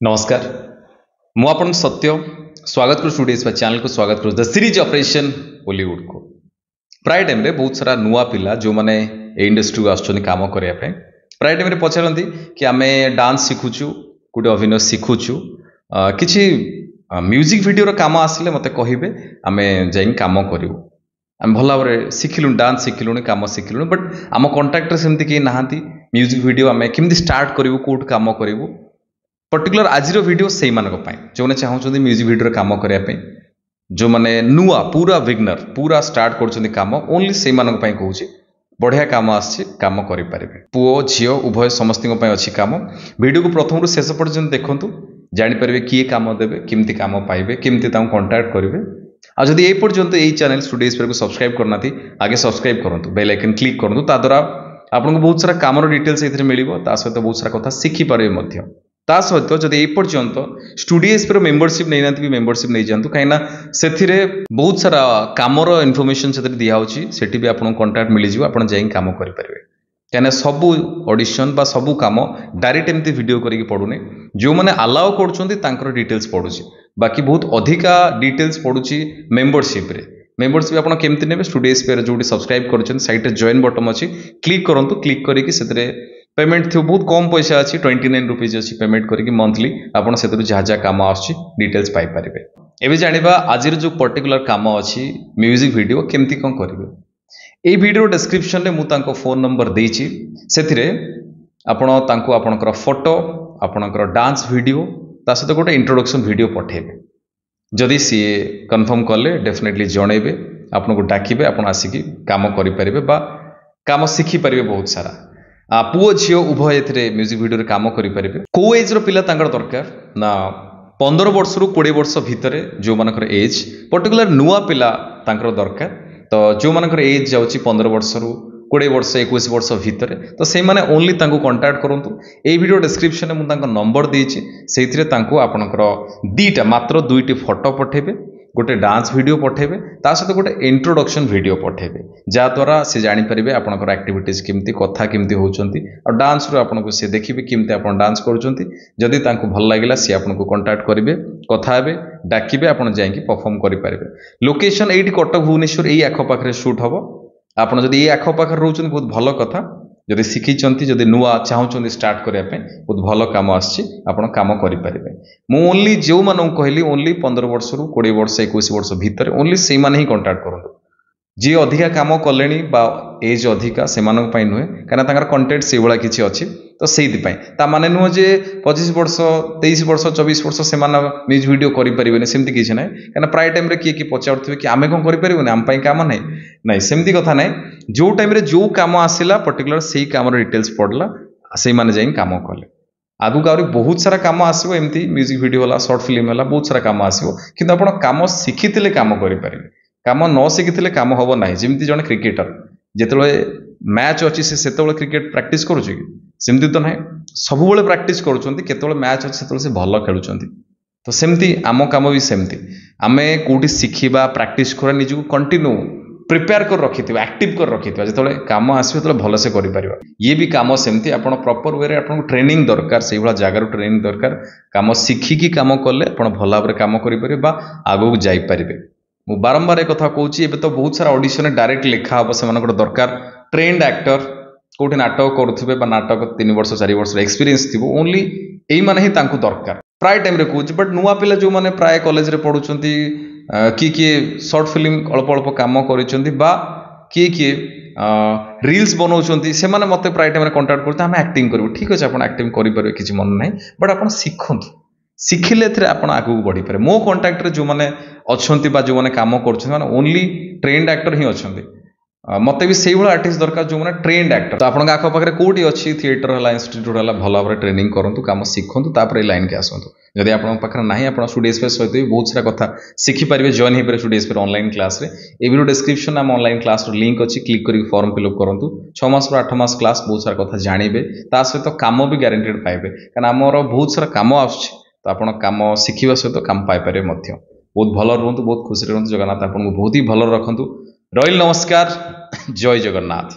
नमस्कार मु आपन सत्य स्वागत करू स्टूडियोज चैनल को स्वागत करू द सीरीज ऑपरेशन बॉलीवुड को प्राय टाइम रे बहुत सारा नुआ पिला जो माने इंडस्ट्री को आछन काम करिया पे प्राय टाइम रे पछरंती कि आमे डांस शिखुछु कोटे अभिनय शिखुछु किछि म्यूजिक वीडियो रो काम आसिले मते कहिबे आमे जाई काम करिवो आम भल भाव शिखिलु डांस शिखिलु काम शिखिलु बट आम कंटाक्टर सेमती कि नहांती म्यूजिक वीडियो आमे केमती स्टार्ट करिवो कोट काम करिवो पर्टिकुलर आज वीडियो से जो चाहते म्यूजिक वीडियो काम करने जो मैंने नुआ पूरा बिगनर पूरा स्टार्ट कर काम ओनली से कहूँ बढ़िया काम आम करें पुओ झील उभय समस्त अच्छी काम वीडियो को प्रथम रू शेष पर्यटन देखूँ जापर किए काम देवे किमती काम पाइबे किमती कंटाक्ट करेंगे आदि ये पर्यटन यही चैनल स्टूडियोज को सब्सक्राइब करना आगे सब्सक्राइब करूँ बेल आइकन क्लिक करूँ ताद्वारा आपको बहुत सारा काम डिटेल्स ये मिल सहित बहुत सारा कथा शिखिपारे ता सहित जदि ये पर्यंत स्टूडियोज पर मेंबरशिप नहीं ना मेंबरशिप नहीं जातु कहीं से बहुत सारा कामर इनफॉरमेशन से दिखाई से भी आपको कंटाक्ट मिल जाए आप कम करेंगे कहीं सबू ऑडिशन बा सबू काम डायरेक्ट एमती वीडियो करके पड़ूनी जो मैंने अलाउ कर डिटेल्स पड़ुची बाकी बहुत अधिका डिटेल्स पड़ुची मेंबरशिप रे मेंबरशिप आप केमती ने स्टूडियोज पे जो सब्सक्राइब कर साइट जॉइन बटन अच्छी क्लिक करूँ क्लिक करके पेमेंट थी बहुत कम पैसा अच्छी 29 रुपीज अच्छी पेमेंट करके मंथली आपड़ से जहाँ जहाँ कम आस डिटेल्स पाइपर एवं जाना आज जो पर्टिकुलर कम अच्छी म्यूजिक वीडियो केमती कौन करेंगे ये वीडियो डिस्क्रिप्शन में मुझे फोन नंबर देती से आपणकर फोटो आपणकर डांस वीडियो ता सहित गोटे इंट्रोडक्शन वीडियो पठेबे जदि सी कन्फर्म कले डेफिनेटली जनइबे आपको डाकिबे आपन आसिकी काम करें काम शिखिपारे बहुत सारा पुओ झील उभय म्यूजिक वीडियो काम करें कौ एज पिला दरकार ना 15 वर्ष रु 20 वर्ष भितर जो मानकर एज पर्टिकुलर नुआ पिला दरकार तो जो मानकर एज जाऊँगी 15 वर्ष रु 20 वर्ष 21 वर्ष भितर तो से माने ओनली कंटाक्ट करूँ ये वीडियो डिस्क्रिप्शन में मुझे नंबर देती से आपणकर दीटा मात्र 2टी फोटो पठेबे गोटे डांस वीडियो पठेबे ता सहित गोटे इंट्रोडक्शन वीडियो पठेबे जहाँद्वारा से जानीपर आपंकर एक्टिविटीज केमती कथा केमती होती और डांस रू आपको सी देखिए केमती आप डांस करुँच भल लगे सी आपको कंटाक्ट करेंगे कथा हे डाकिबे आप परफॉर्म करेंगे लोकेशन ये कटक भुवनेश्वर यही आखपाखे शूट हम आपड़ जब ये आखपाखे रोच बहुत भल कथा जदि शिखी जदि नुआ चाहते स्टार्ट करने बहुत भल कम आम करें मु ओनली जो मानू कहली ओनली 15 वर्ष रु 20 वर्ष 21 वर्ष भितर ओनली से ही कंटाक्ट करूँ जी अधिका काम कले एज अधिका से नुहे कहीं कंटेंट से भाया किसी अच्छी तो से माने नुह जे 25 वर्ष 23 वर्ष 24 वर्ष से म्यूजिक वीडियो करें सेमती किसी ना कहीं प्राय टाइम किए कि पचारे कि आम कौन करें आम कम ना सेमती कथा ना जो टाइम जो कम आसला पर्टिकुलर से कम डिटेल्स पड़ला से मैंने कम कले आगुक आहरी बहुत सारा कम आसो एमती म्यूजिक वीडियो है शॉर्ट फिल्म है बहुत सारा कम आसो कि आप कम शिखी कम करें कम न शिखी कम हम ना जमी जड़े क्रिकेटर जिते मैच अच्छी से क्रिकेट प्रैक्टिस करमती तो ना सब प्रैक्टिस कर मैच अच्छे से भल खेलुं तो सेमती आम कम भी सेमती आम कौटी शिखा प्रैक्टिस कर निजक कंटिन्यू प्रिपेयर कर रखि एक्टिव कर रखि जो कम आसो भल से कर ये भी कम सेमती आप प्रॉपर वे आपको ट्रेनिंग दरकार से जगार ट्रेनिंग दरकार कम शिखिकी कम कले आप भल भाव कम करेंगे आगक जापर मु बारंबार एक कथा कहूँ एवं तो बहुत सारा ऑडिशन डायरेक्ट लिखा हम से दरकार ट्रेंड एक्टर कौटी नाटक करुवे नाटक 3 वर्ष 4 वर्ष एक्सपीरियंस थी ओनली यही मैंने ही दरकार प्राय टाइम कहूँ बट नुआ पिला जो मैंने प्राय कॉलेज रे पढ़ुं किए शॉर्ट फिल्म अल्प अल्प कम कर किए रील्स बनाऊँ से मत प्राय टाइम कंटाक्ट करते आम एक्टिंग करूँ ठीक अच्छे आप एक्टिंग करेंगे किसी मन ना बट आप शिखु शिखिले आप आगू बढ़ी पारे मो कंटाक्ट रे जो मैंने अच्छा जो मैंने कम कर ओनली ट्रेंड एक्टर ही अच्छा मत भी से आर्टिस्ट दरकार जो मैंने ट्रेंड एक्टर तो आपके आखपाखे कौटी अच्छी थिएटर है इंस्टीट्यूट है भल भाव ट्रेनिंग करूँ कम शिखु लाइन के आसतु जदि आपके ना आप स्टूडियोज पे सहित भी बहुत सारा कथा शिखिपारे जॉइन हो स्टूडियोज पे ऑनलाइन क्लास रे ए वीडियो डिस्क्रिप्शन में ऑनलाइन क्लास लिंक अच्छी क्लिक करके फॉर्म फिलअप करूँ 6 मास 8 मास क्लास बहुत सारा कथा जानवे सहित कम भी गारंटेड पाइबे कहीं आमर बहुत सारा कम आस तो आप कम शिखा सहित कम पाइपर बहुत भल रुहतु बहुत खुशी रुहतु जगन्नाथ आपको बहुत ही भल रखु रही नमस्कार जय जगन्नाथ।